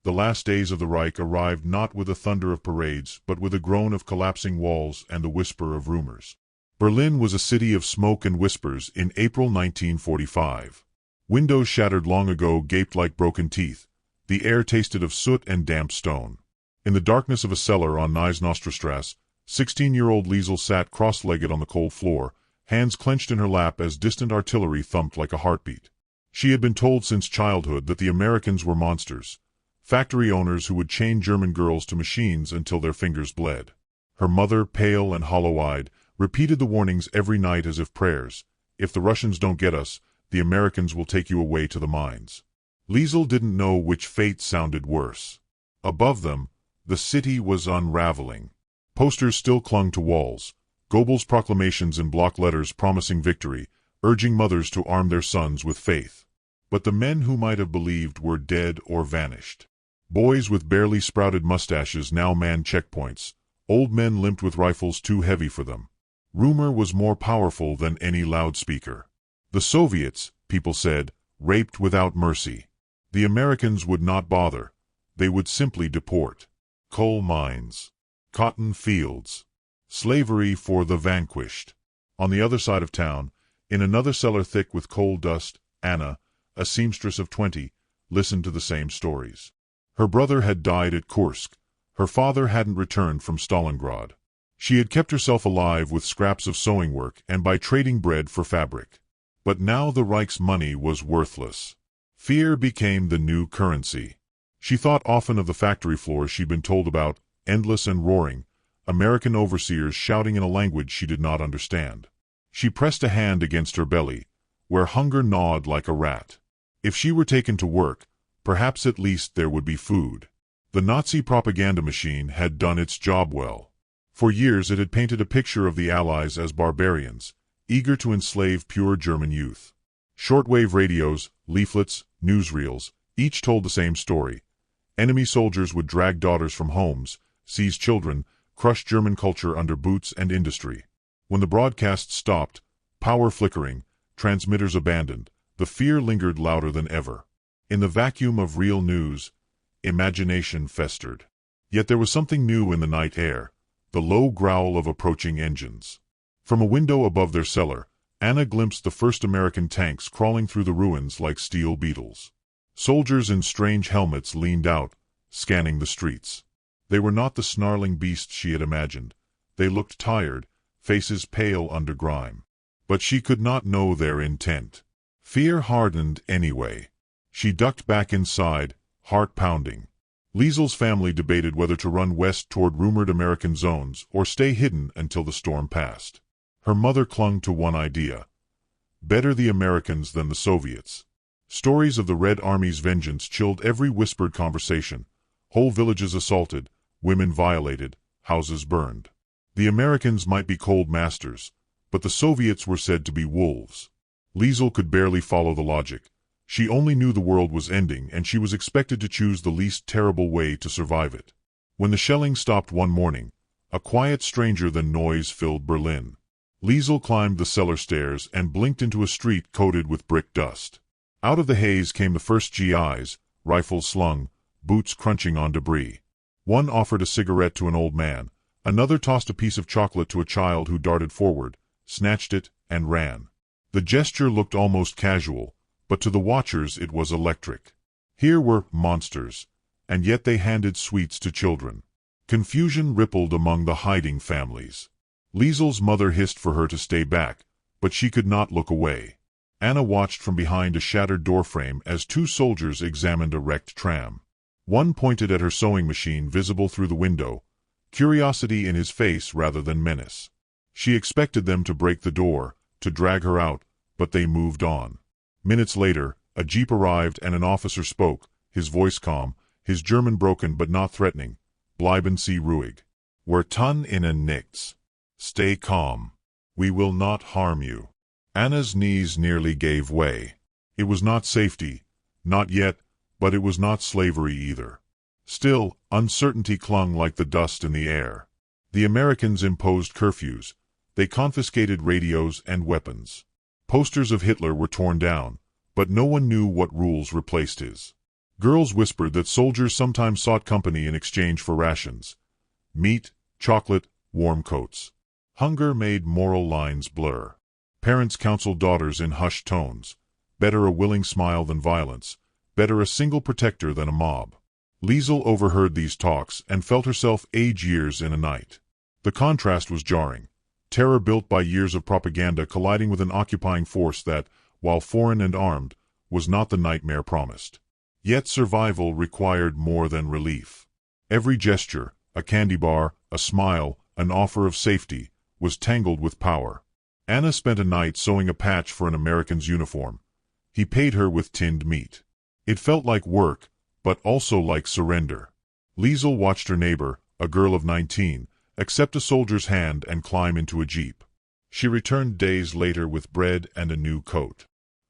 The last days of the Reich arrived not with the thunder of parades, but with a groan of collapsing walls and the whisper of rumors. Berlin was a city of smoke and whispers in April 1945. Windows shattered long ago gaped like broken teeth. The air tasted of soot and damp stone. In the darkness of a cellar on Neis-Nostrastrasse, 16-year-old Liesel sat cross-legged on the cold floor, hands clenched in her lap as distant artillery thumped like a heartbeat. She had been told since childhood that the Americans were monsters, factory owners who would chain German girls to machines until their fingers bled. Her mother, pale and hollow-eyed, repeated the warnings every night as if prayers. If the Russians don't get us, the Americans will take you away to the mines. Liesel didn't know which fate sounded worse. Above them, the city was unraveling. Posters still clung to walls, Goebbels' proclamations in block letters promising victory, urging mothers to arm their sons with faith. But the men who might have believed were dead or vanished. Boys with barely sprouted mustaches now manned checkpoints. Old men limped with rifles too heavy for them. Rumor was more powerful than any loudspeaker. The Soviets, people said, raped without mercy. The Americans would not bother. They would simply deport. Coal mines. Cotton fields. Slavery for the vanquished. On the other side of town, in another cellar thick with coal dust, Anna, a seamstress of 20, listened to the same stories. Her brother had died at Kursk. Her father hadn't returned from Stalingrad. She had kept herself alive with scraps of sewing work and by trading bread for fabric. But now the Reich's money was worthless. Fear became the new currency. She thought often of the factory floors she'd been told about, endless and roaring, American overseers shouting in a language she did not understand. She pressed a hand against her belly, where hunger gnawed like a rat. If she were taken to work, perhaps at least there would be food. The Nazi propaganda machine had done its job well. For years it had painted a picture of the Allies as barbarians, eager to enslave pure German youth. Shortwave radios, leaflets, newsreels, each told the same story. Enemy soldiers would drag daughters from homes, seize children, crush German culture under boots and industry. When the broadcasts stopped, power flickering, transmitters abandoned, the fear lingered louder than ever. In the vacuum of real news, imagination festered. Yet there was something new in the night air, the low growl of approaching engines. From a window above their cellar, Anna glimpsed the first American tanks crawling through the ruins like steel beetles. Soldiers in strange helmets leaned out, scanning the streets. They were not the snarling beasts she had imagined. They looked tired, faces pale under grime. But she could not know their intent. Fear hardened anyway. She ducked back inside, heart pounding. Liesel's family debated whether to run west toward rumored American zones or stay hidden until the storm passed. Her mother clung to one idea. Better the Americans than the Soviets. Stories of the Red Army's vengeance chilled every whispered conversation. Whole villages assaulted, women violated, houses burned. The Americans might be cold masters, but the Soviets were said to be wolves. Liesel could barely follow the logic. She only knew the world was ending and she was expected to choose the least terrible way to survive it. When the shelling stopped one morning, a quiet stranger than noise filled Berlin. Liesel climbed the cellar stairs and blinked into a street coated with brick dust. Out of the haze came the first GIs, rifles slung, boots crunching on debris. One offered a cigarette to an old man, another tossed a piece of chocolate to a child who darted forward, snatched it, and ran. The gesture looked almost casual, but to the watchers it was electric. Here were monsters, and yet they handed sweets to children. Confusion rippled among the hiding families. Liesel's mother hissed for her to stay back, but she could not look away. Anna watched from behind a shattered doorframe as two soldiers examined a wrecked tram. One pointed at her sewing machine visible through the window, curiosity in his face rather than menace. She expected them to break the door, to drag her out, but they moved on. Minutes later, a jeep arrived and an officer spoke, his voice calm, his German broken but not threatening. Bleiben Sie ruhig. Wir tun Ihnen nichts. Stay calm. We will not harm you. Anna's knees nearly gave way. It was not safety, not yet, but it was not slavery either. Still, uncertainty clung like the dust in the air. The Americans imposed curfews. They confiscated radios and weapons. Posters of Hitler were torn down, but no one knew what rules replaced his. Girls whispered that soldiers sometimes sought company in exchange for rations. Meat, chocolate, warm coats. Hunger made moral lines blur. Parents counseled daughters in hushed tones. Better a willing smile than violence. Better a single protector than a mob. Liesel overheard these talks and felt herself age years in a night. The contrast was jarring. Terror built by years of propaganda colliding with an occupying force that, while foreign and armed, was not the nightmare promised. Yet survival required more than relief. Every gesture, a candy bar, a smile, an offer of safety, was tangled with power. Anna spent a night sewing a patch for an American's uniform. He paid her with tinned meat. It felt like work, but also like surrender. Liesel watched her neighbor, a girl of 19, accept a soldier's hand and climb into a jeep. She returned days later with bread and a new coat.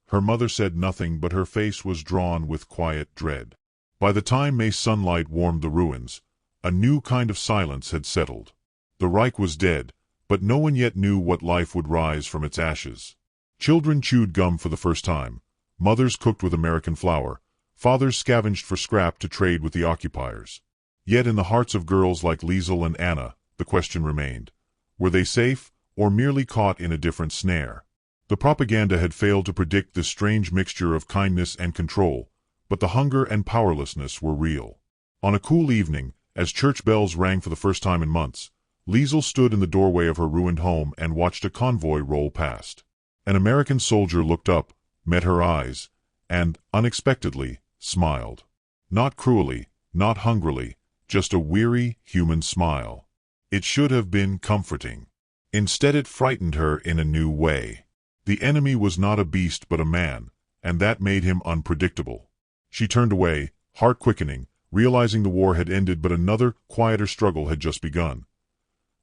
Her mother said nothing, but her face was drawn with quiet dread. By the time May sunlight warmed the ruins, a new kind of silence had settled. The Reich was dead, but no one yet knew what life would rise from its ashes. Children chewed gum for the first time. Mothers cooked with American flour. Fathers scavenged for scrap to trade with the occupiers. Yet in the hearts of girls like Liesel and Anna, the question remained. Were they safe, or merely caught in a different snare? The propaganda had failed to predict this strange mixture of kindness and control, but the hunger and powerlessness were real. On a cool evening, as church bells rang for the first time in months, Liesel stood in the doorway of her ruined home and watched a convoy roll past. An American soldier looked up, met her eyes, and, unexpectedly, smiled. Not cruelly, not hungrily, just a weary, human smile. It should have been comforting. Instead it frightened her in a new way. The enemy was not a beast but a man, and that made him unpredictable. She turned away, heart quickening, realizing the war had ended but another, quieter struggle had just begun.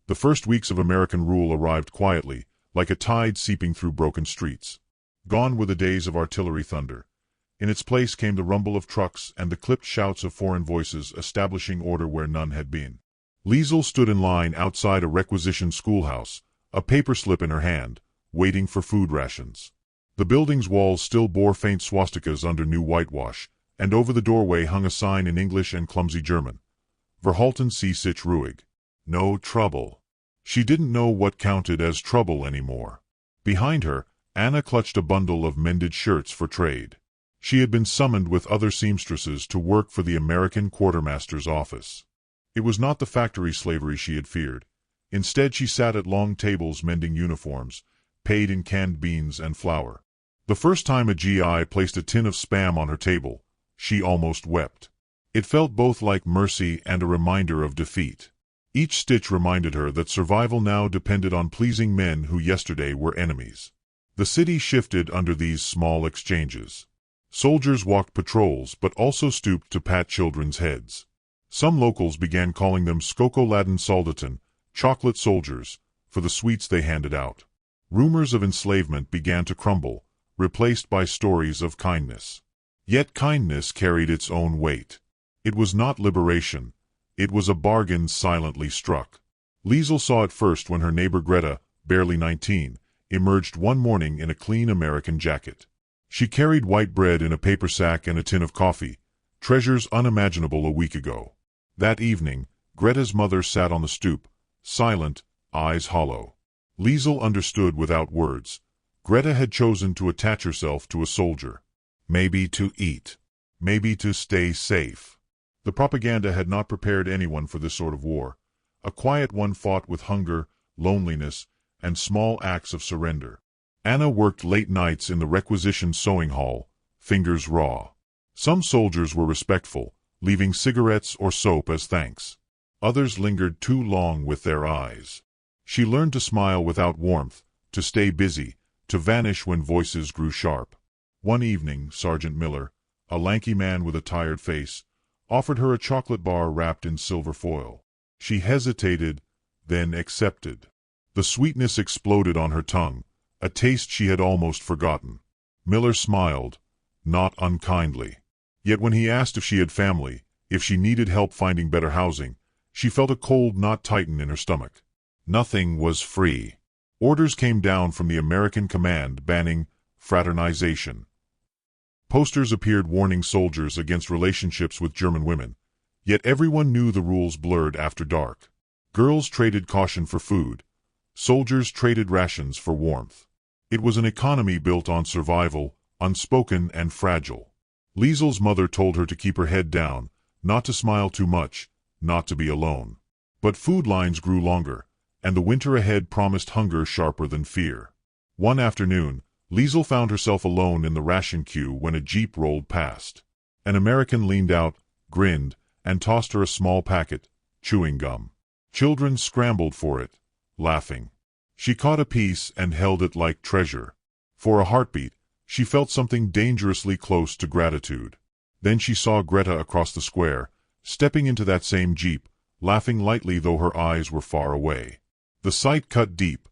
The first weeks of American rule arrived quietly, like a tide seeping through broken streets. Gone were the days of artillery thunder. In its place came the rumble of trucks and the clipped shouts of foreign voices establishing order where none had been. Liesel stood in line outside a requisitioned schoolhouse, a paper slip in her hand, waiting for food rations. The building's walls still bore faint swastikas under new whitewash, and over the doorway hung a sign in English and clumsy German. Verhalten Sie sich ruhig. No trouble. She didn't know what counted as trouble anymore. Behind her, Anna clutched a bundle of mended shirts for trade. She had been summoned with other seamstresses to work for the American quartermaster's office. It was not the factory slavery she had feared. Instead she sat at long tables mending uniforms, paid in canned beans and flour. The first time a GI placed a tin of Spam on her table, she almost wept. It felt both like mercy and a reminder of defeat. Each stitch reminded her that survival now depended on pleasing men who yesterday were enemies. The city shifted under these small exchanges. Soldiers walked patrols but also stooped to pat children's heads. Some locals began calling them Skokoladen Soldaten, chocolate soldiers, for the sweets they handed out. Rumors of enslavement began to crumble, replaced by stories of kindness. Yet kindness carried its own weight. It was not liberation. It was a bargain silently struck. Liesel saw it first when her neighbor Greta, barely 19, emerged one morning in a clean American jacket. She carried white bread in a paper sack and a tin of coffee, treasures unimaginable a week ago. That evening, Greta's mother sat on the stoop, silent, eyes hollow. Liesel understood without words. Greta had chosen to attach herself to a soldier. Maybe to eat. Maybe to stay safe. The propaganda had not prepared anyone for this sort of war. A quiet one fought with hunger, loneliness, and small acts of surrender. Anna worked late nights in the requisition sewing hall, fingers raw. Some soldiers were respectful, leaving cigarettes or soap as thanks. Others lingered too long with their eyes. She learned to smile without warmth, to stay busy, to vanish when voices grew sharp. One evening, Sergeant Miller, a lanky man with a tired face, offered her a chocolate bar wrapped in silver foil. She hesitated, then accepted. The sweetness exploded on her tongue, a taste she had almost forgotten. Miller smiled, not unkindly. Yet when he asked if she had family, if she needed help finding better housing, she felt a cold knot tighten in her stomach. Nothing was free. Orders came down from the American command banning fraternization. Posters appeared warning soldiers against relationships with German women, yet everyone knew the rules blurred after dark. Girls traded caution for food. Soldiers traded rations for warmth. It was an economy built on survival, unspoken and fragile. Liesel's mother told her to keep her head down, not to smile too much, not to be alone. But food lines grew longer, and the winter ahead promised hunger sharper than fear. One afternoon, Liesel found herself alone in the ration queue when a jeep rolled past. An American leaned out, grinned, and tossed her a small packet, chewing gum. Children scrambled for it, laughing. She caught a piece and held it like treasure. For a heartbeat, she felt something dangerously close to gratitude. Then she saw Greta across the square, stepping into that same jeep, laughing lightly though her eyes were far away. The sight cut deep.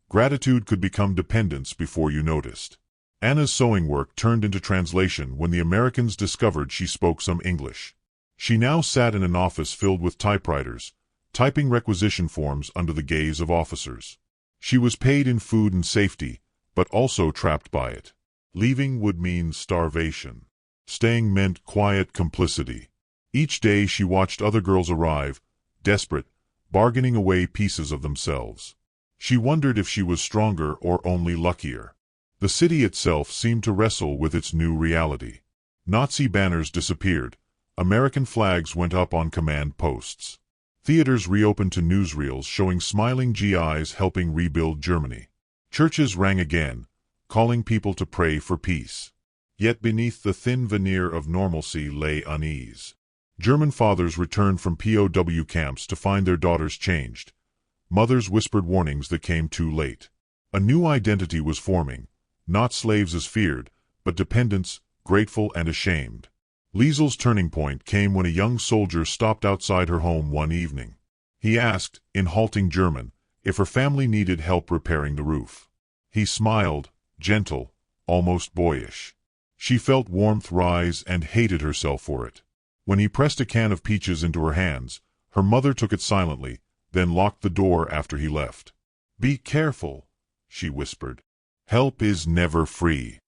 Gratitude could become dependence before you noticed. Anna's sewing work turned into translation when the Americans discovered she spoke some English. She now sat in an office filled with typewriters, typing requisition forms under the gaze of officers. She was paid in food and safety, but also trapped by it. Leaving would mean starvation. Staying meant quiet complicity. Each day she watched other girls arrive, desperate, bargaining away pieces of themselves. She wondered if she was stronger or only luckier. The city itself seemed to wrestle with its new reality. Nazi banners disappeared. American flags went up on command posts. Theaters reopened to newsreels showing smiling GIs helping rebuild Germany. Churches rang again, calling people to pray for peace. Yet beneath the thin veneer of normalcy lay unease. German fathers returned from POW camps to find their daughters changed. Mothers whispered warnings that came too late. A new identity was forming, not slaves as feared, but dependents, grateful and ashamed. Liesel's turning point came when a young soldier stopped outside her home one evening. He asked, in halting German, if her family needed help repairing the roof. He smiled, gentle, almost boyish. She felt warmth rise and hated herself for it. When he pressed a can of peaches into her hands, her mother took it silently, then locked the door after he left. "Be careful," she whispered. "Help is never free."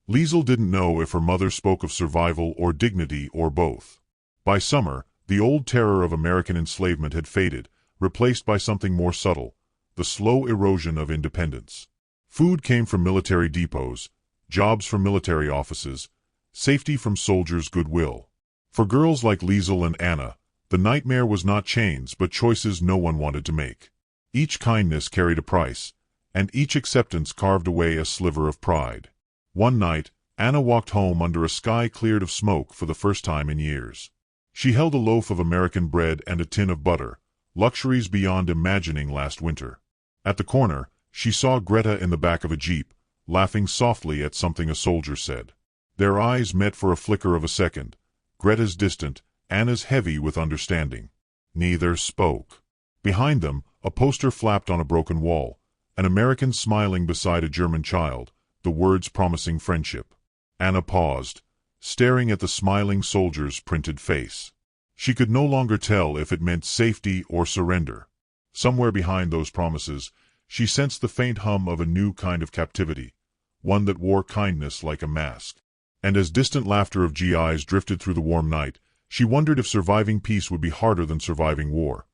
Liesel didn't know if her mother spoke of survival or dignity or both. By summer, the old terror of American enslavement had faded, replaced by something more subtle, the slow erosion of independence. Food came from military depots, jobs from military offices, safety from soldiers' goodwill. For girls like Liesel and Anna, the nightmare was not chains but choices no one wanted to make. Each kindness carried a price, and each acceptance carved away a sliver of pride. One night, Anna walked home under a sky cleared of smoke for the first time in years. She held a loaf of American bread and a tin of butter, luxuries beyond imagining last winter. At the corner, she saw Greta in the back of a jeep, laughing softly at something a soldier said. Their eyes met for a flicker of a second, Greta's distant, Anna's heavy with understanding. Neither spoke. Behind them, a poster flapped on a broken wall, an American smiling beside a German child, the words promising friendship. Anna paused, staring at the smiling soldier's printed face. She could no longer tell if it meant safety or surrender. Somewhere behind those promises, she sensed the faint hum of a new kind of captivity, one that wore kindness like a mask. And as distant laughter of GIs drifted through the warm night, she wondered if surviving peace would be harder than surviving war.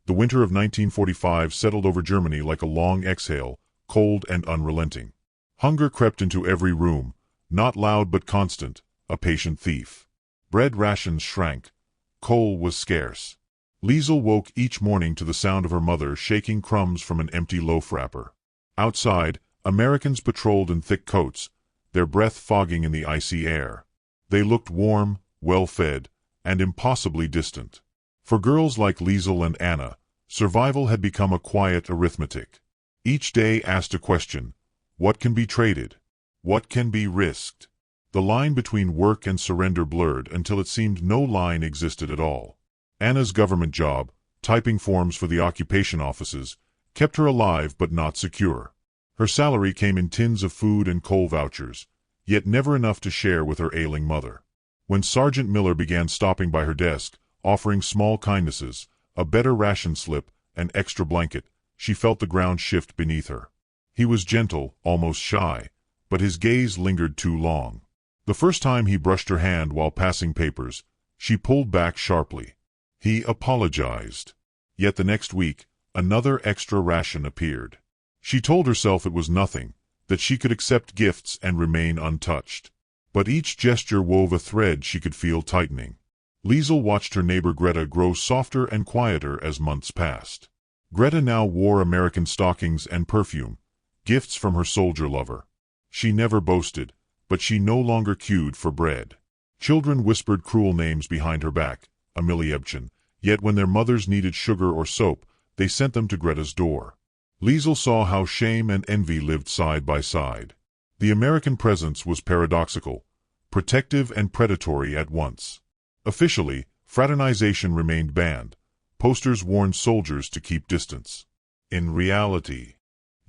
The winter of 1945 settled over Germany like a long exhale, cold and unrelenting. Hunger crept into every room, not loud but constant, a patient thief. Bread rations shrank. Coal was scarce. Liesel woke each morning to the sound of her mother shaking crumbs from an empty loaf wrapper. Outside, Americans patrolled in thick coats, their breath fogging in the icy air. They looked warm, well-fed, and impossibly distant. For girls like Liesel and Anna, survival had become a quiet arithmetic. Each day asked a question: what can be traded? What can be risked? The line between work and surrender blurred until it seemed no line existed at all. Anna's government job, typing forms for the occupation offices, kept her alive but not secure. Her salary came in tins of food and coal vouchers, yet never enough to share with her ailing mother. When Sergeant Miller began stopping by her desk, offering small kindnesses, a better ration slip, an extra blanket, she felt the ground shift beneath her. He was gentle, almost shy, but his gaze lingered too long. The first time he brushed her hand while passing papers, she pulled back sharply. He apologized. Yet the next week, another extra ration appeared. She told herself it was nothing, that she could accept gifts and remain untouched. But each gesture wove a thread she could feel tightening. Liesel watched her neighbor Greta grow softer and quieter as months passed. Greta now wore American stockings and perfume, gifts from her soldier lover. She never boasted, but she no longer queued for bread. Children whispered cruel names behind her back, Amelie, yet when their mothers needed sugar or soap, they sent them to Greta's door. Liesel saw how shame and envy lived side by side. The American presence was paradoxical, protective and predatory at once. Officially, fraternization remained banned. Posters warned soldiers to keep distance. In reality,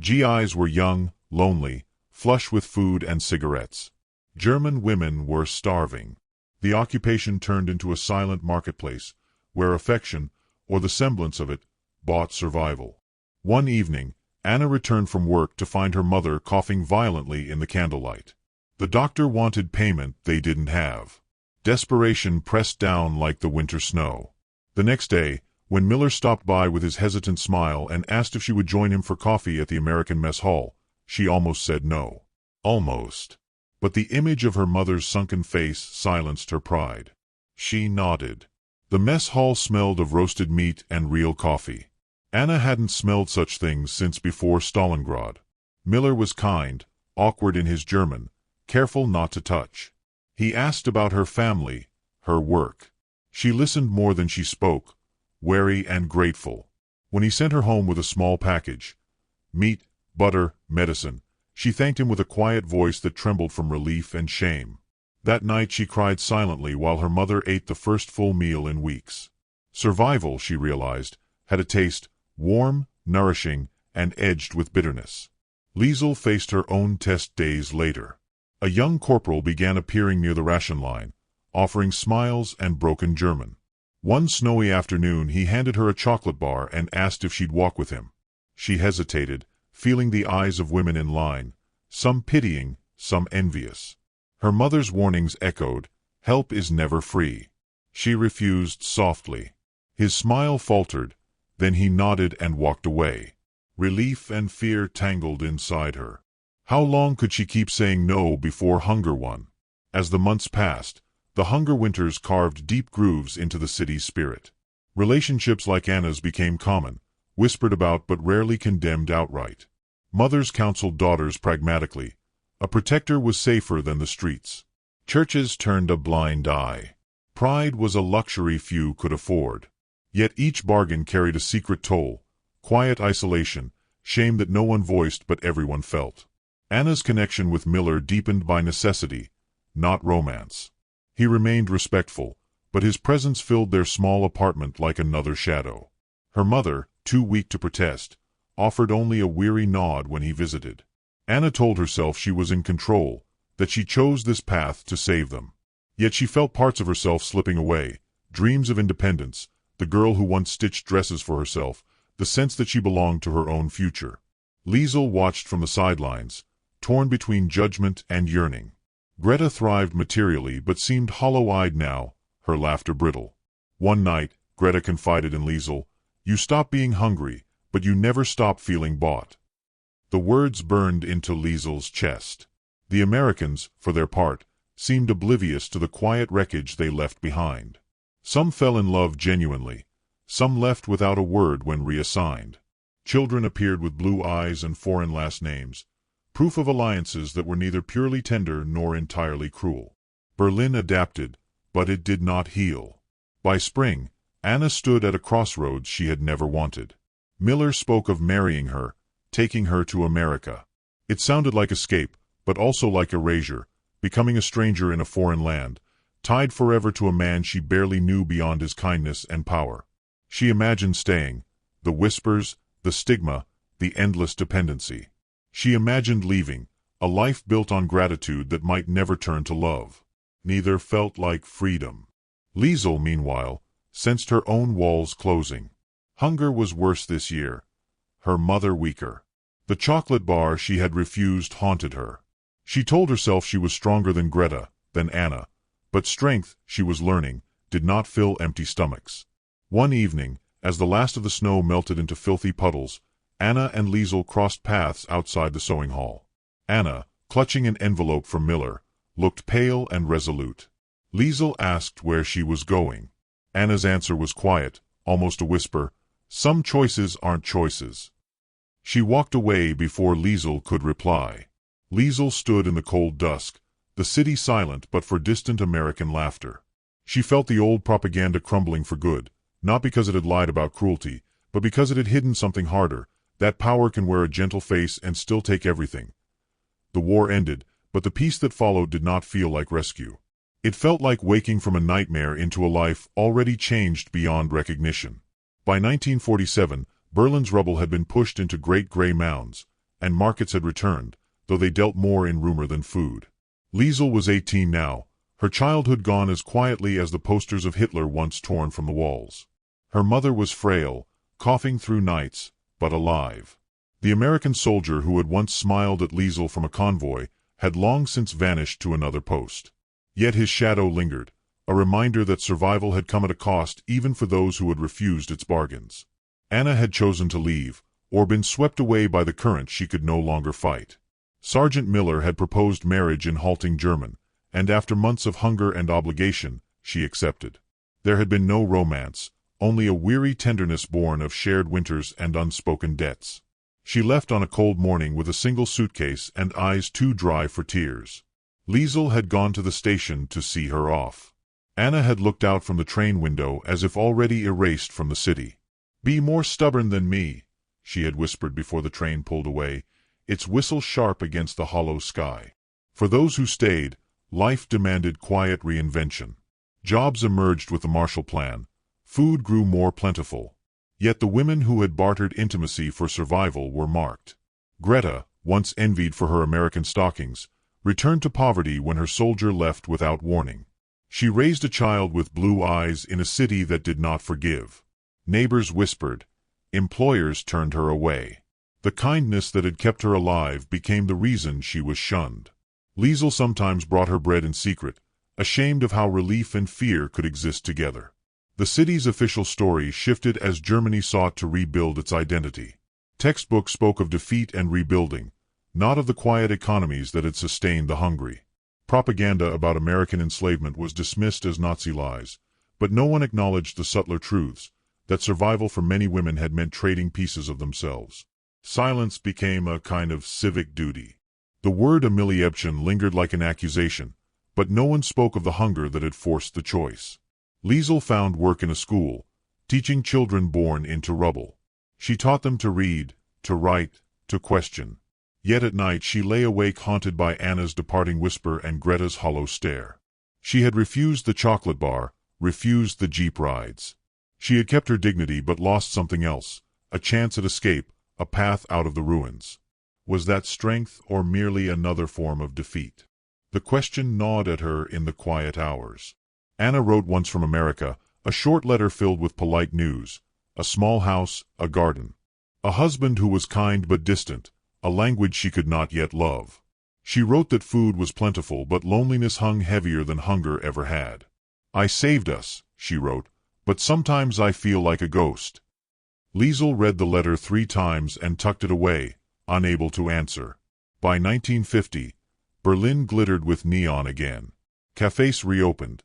GIs were young, lonely, flush with food and cigarettes. German women were starving. The occupation turned into a silent marketplace, where affection, or the semblance of it, bought survival. One evening, Anna returned from work to find her mother coughing violently in the candlelight. The doctor wanted payment they didn't have. Desperation pressed down like the winter snow. The next day, when Miller stopped by with his hesitant smile and asked if she would join him for coffee at the American mess hall, she almost said no. Almost. But the image of her mother's sunken face silenced her pride. She nodded. The mess hall smelled of roasted meat and real coffee. Anna hadn't smelled such things since before Stalingrad. Miller was kind, awkward in his German, careful not to touch. He asked about her family, her work. She listened more than she spoke, wary and grateful. When he sent her home with a small package, meat, butter, medicine, she thanked him with a quiet voice that trembled from relief and shame. That night she cried silently while her mother ate the first full meal in weeks. Survival, she realized, had a taste, warm, nourishing, and edged with bitterness. Liesel faced her own test days later. A young corporal began appearing near the ration line, offering smiles and broken German. One snowy afternoon he handed her a chocolate bar and asked if she'd walk with him. She hesitated, feeling the eyes of women in line, some pitying, some envious. Her mother's warnings echoed, "Help is never free." She refused softly. His smile faltered, then he nodded and walked away. Relief and fear tangled inside her. How long could she keep saying no before hunger won? As the months passed, the hunger winters carved deep grooves into the city's spirit. Relationships like Anna's became common, whispered about but rarely condemned outright. Mothers counseled daughters pragmatically. A protector was safer than the streets. Churches turned a blind eye. Pride was a luxury few could afford. Yet each bargain carried a secret toll, quiet isolation, shame that no one voiced but everyone felt. Anna's connection with Miller deepened by necessity, not romance. He remained respectful, but his presence filled their small apartment like another shadow. Her mother, too weak to protest, offered only a weary nod when he visited. Anna told herself she was in control, that she chose this path to save them. Yet she felt parts of herself slipping away, dreams of independence, the girl who once stitched dresses for herself, the sense that she belonged to her own future. Liesel watched from the sidelines, torn between judgment and yearning. Greta thrived materially but seemed hollow-eyed now, her laughter brittle. One night, Greta confided in Liesel, "You stop being hungry, but you never stop feeling bought." The words burned into Liesel's chest. The Americans, for their part, seemed oblivious to the quiet wreckage they left behind. Some fell in love genuinely, some left without a word when reassigned. Children appeared with blue eyes and foreign last names, proof of alliances that were neither purely tender nor entirely cruel. Berlin adapted, but it did not heal. By spring, Anna stood at a crossroads she had never wanted. Miller spoke of marrying her, taking her to America. It sounded like escape, but also like erasure, becoming a stranger in a foreign land, tied forever to a man she barely knew beyond his kindness and power. She imagined staying, the whispers, the stigma, the endless dependency. She imagined leaving, a life built on gratitude that might never turn to love. Neither felt like freedom. Liesel, meanwhile, sensed her own walls closing. Hunger was worse this year, her mother weaker. The chocolate bar she had refused haunted her. She told herself she was stronger than Greta, than Anna. But strength, she was learning, did not fill empty stomachs. One evening, as the last of the snow melted into filthy puddles, Anna and Liesel crossed paths outside the sewing hall. Anna, clutching an envelope from Miller, looked pale and resolute. Liesel asked where she was going. Anna's answer was quiet, almost a whisper, "Some choices aren't choices." She walked away before Liesel could reply. Liesel stood in the cold dusk, the city silent but for distant American laughter. She felt the old propaganda crumbling for good, not because it had lied about cruelty, but because it had hidden something harder, that power can wear a gentle face and still take everything. The war ended, but the peace that followed did not feel like rescue. It felt like waking from a nightmare into a life already changed beyond recognition. By 1947, Berlin's rubble had been pushed into great gray mounds, and markets had returned, though they dealt more in rumor than food. Liesel was 18 now, her childhood gone as quietly as the posters of Hitler once torn from the walls. Her mother was frail, coughing through nights, but alive. The American soldier who had once smiled at Liesel from a convoy had long since vanished to another post. Yet his shadow lingered, a reminder that survival had come at a cost even for those who had refused its bargains. Anna had chosen to leave, or been swept away by the current she could no longer fight. Sergeant Miller had proposed marriage in halting German, and after months of hunger and obligation, she accepted. There had been no romance, only a weary tenderness born of shared winters and unspoken debts. She left on a cold morning with a single suitcase and eyes too dry for tears. Liesel had gone to the station to see her off. Anna had looked out from the train window as if already erased from the city. "Be more stubborn than me," she had whispered before the train pulled away, its whistle sharp against the hollow sky. For those who stayed, life demanded quiet reinvention. Jobs emerged with the Marshall Plan. Food grew more plentiful. Yet the women who had bartered intimacy for survival were marked. Greta, once envied for her American stockings, returned to poverty when her soldier left without warning. She raised a child with blue eyes in a city that did not forgive. Neighbors whispered. Employers turned her away. The kindness that had kept her alive became the reason she was shunned. Liesel sometimes brought her bread in secret, ashamed of how relief and fear could exist together. The city's official story shifted as Germany sought to rebuild its identity. Textbooks spoke of defeat and rebuilding, not of the quiet economies that had sustained the hungry. Propaganda about American enslavement was dismissed as Nazi lies, but no one acknowledged the subtler truths, that survival for many women had meant trading pieces of themselves. Silence became a kind of civic duty. The word humiliation lingered like an accusation, but no one spoke of the hunger that had forced the choice. Liesel found work in a school, teaching children born into rubble. She taught them to read, to write, to question. Yet at night she lay awake haunted by Anna's departing whisper and Greta's hollow stare. She had refused the chocolate bar, refused the jeep rides. She had kept her dignity but lost something else, a chance at escape, a path out of the ruins. Was that strength or merely another form of defeat? The question gnawed at her in the quiet hours. Anna wrote once from America, a short letter filled with polite news, a small house, a garden. A husband who was kind but distant, a language she could not yet love. She wrote that food was plentiful but loneliness hung heavier than hunger ever had. "I saved us," she wrote, "but sometimes I feel like a ghost." Liesel read the letter 3 times and tucked it away, unable to answer. By 1950, Berlin glittered with neon again. Cafés reopened.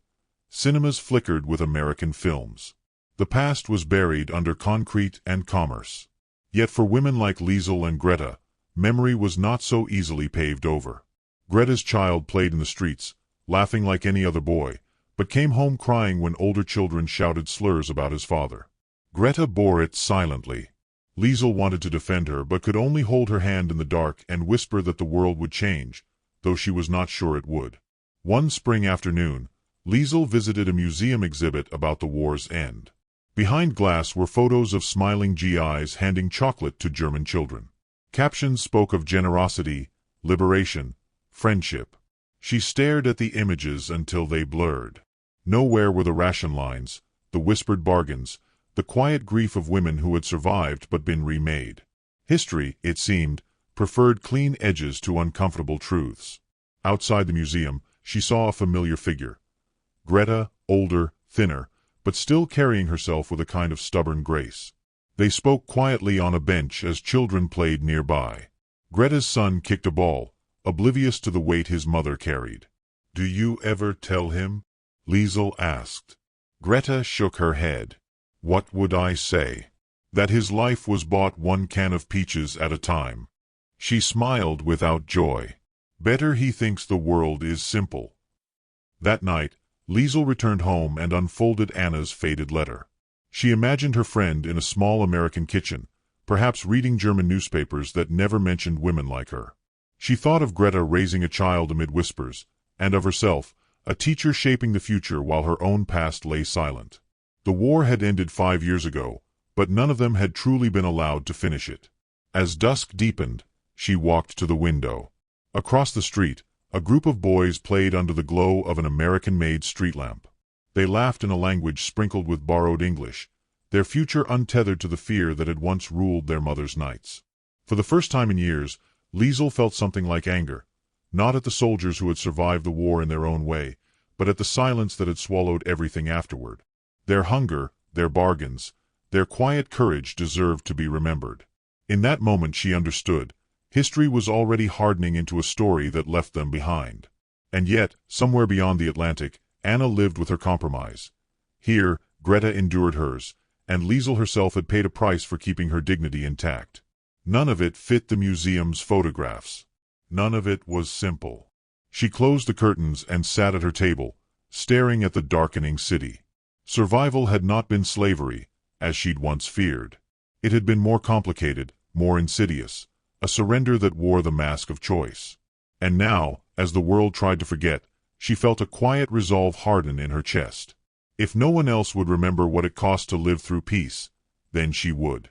Cinemas flickered with American films. The past was buried under concrete and commerce. Yet for women like Liesel and Greta, memory was not so easily paved over. Greta's child played in the streets, laughing like any other boy, but came home crying when older children shouted slurs about his father. Greta bore it silently. Liesel wanted to defend her but could only hold her hand in the dark and whisper that the world would change, though she was not sure it would. One spring afternoon, Liesel visited a museum exhibit about the war's end. Behind glass were photos of smiling GIs handing chocolate to German children. Captions spoke of generosity, liberation, friendship. She stared at the images until they blurred. Nowhere were the ration lines, the whispered bargains, the quiet grief of women who had survived but been remade. History, it seemed, preferred clean edges to uncomfortable truths. Outside the museum, she saw a familiar figure. Greta, older, thinner, but still carrying herself with a kind of stubborn grace. They spoke quietly on a bench as children played nearby. Greta's son kicked a ball, oblivious to the weight his mother carried. "Do you ever tell him?" Liesel asked. Greta shook her head. "What would I say? That his life was bought one can of peaches at a time." She smiled without joy. "Better he thinks the world is simple." That night, Liesel returned home and unfolded Anna's faded letter. She imagined her friend in a small American kitchen, perhaps reading German newspapers that never mentioned women like her. She thought of Greta raising a child amid whispers, and of herself, a teacher shaping the future while her own past lay silent. The war had ended 5 years ago, but none of them had truly been allowed to finish it. As dusk deepened, she walked to the window. Across the street, a group of boys played under the glow of an American-made street lamp. They laughed in a language sprinkled with borrowed English, their future untethered to the fear that had once ruled their mother's nights. For the first time in years, Liesel felt something like anger, not at the soldiers who had survived the war in their own way, but at the silence that had swallowed everything afterward. Their hunger, their bargains, their quiet courage deserved to be remembered. In that moment she understood. History was already hardening into a story that left them behind. And yet, somewhere beyond the Atlantic, Anna lived with her compromise. Here, Greta endured hers, and Liesel herself had paid a price for keeping her dignity intact. None of it fit the museum's photographs. None of it was simple. She closed the curtains and sat at her table, staring at the darkening city. Survival had not been slavery, as she'd once feared. It had been more complicated, more insidious, a surrender that wore the mask of choice. And now, as the world tried to forget, she felt a quiet resolve harden in her chest. If no one else would remember what it cost to live through peace, then she would.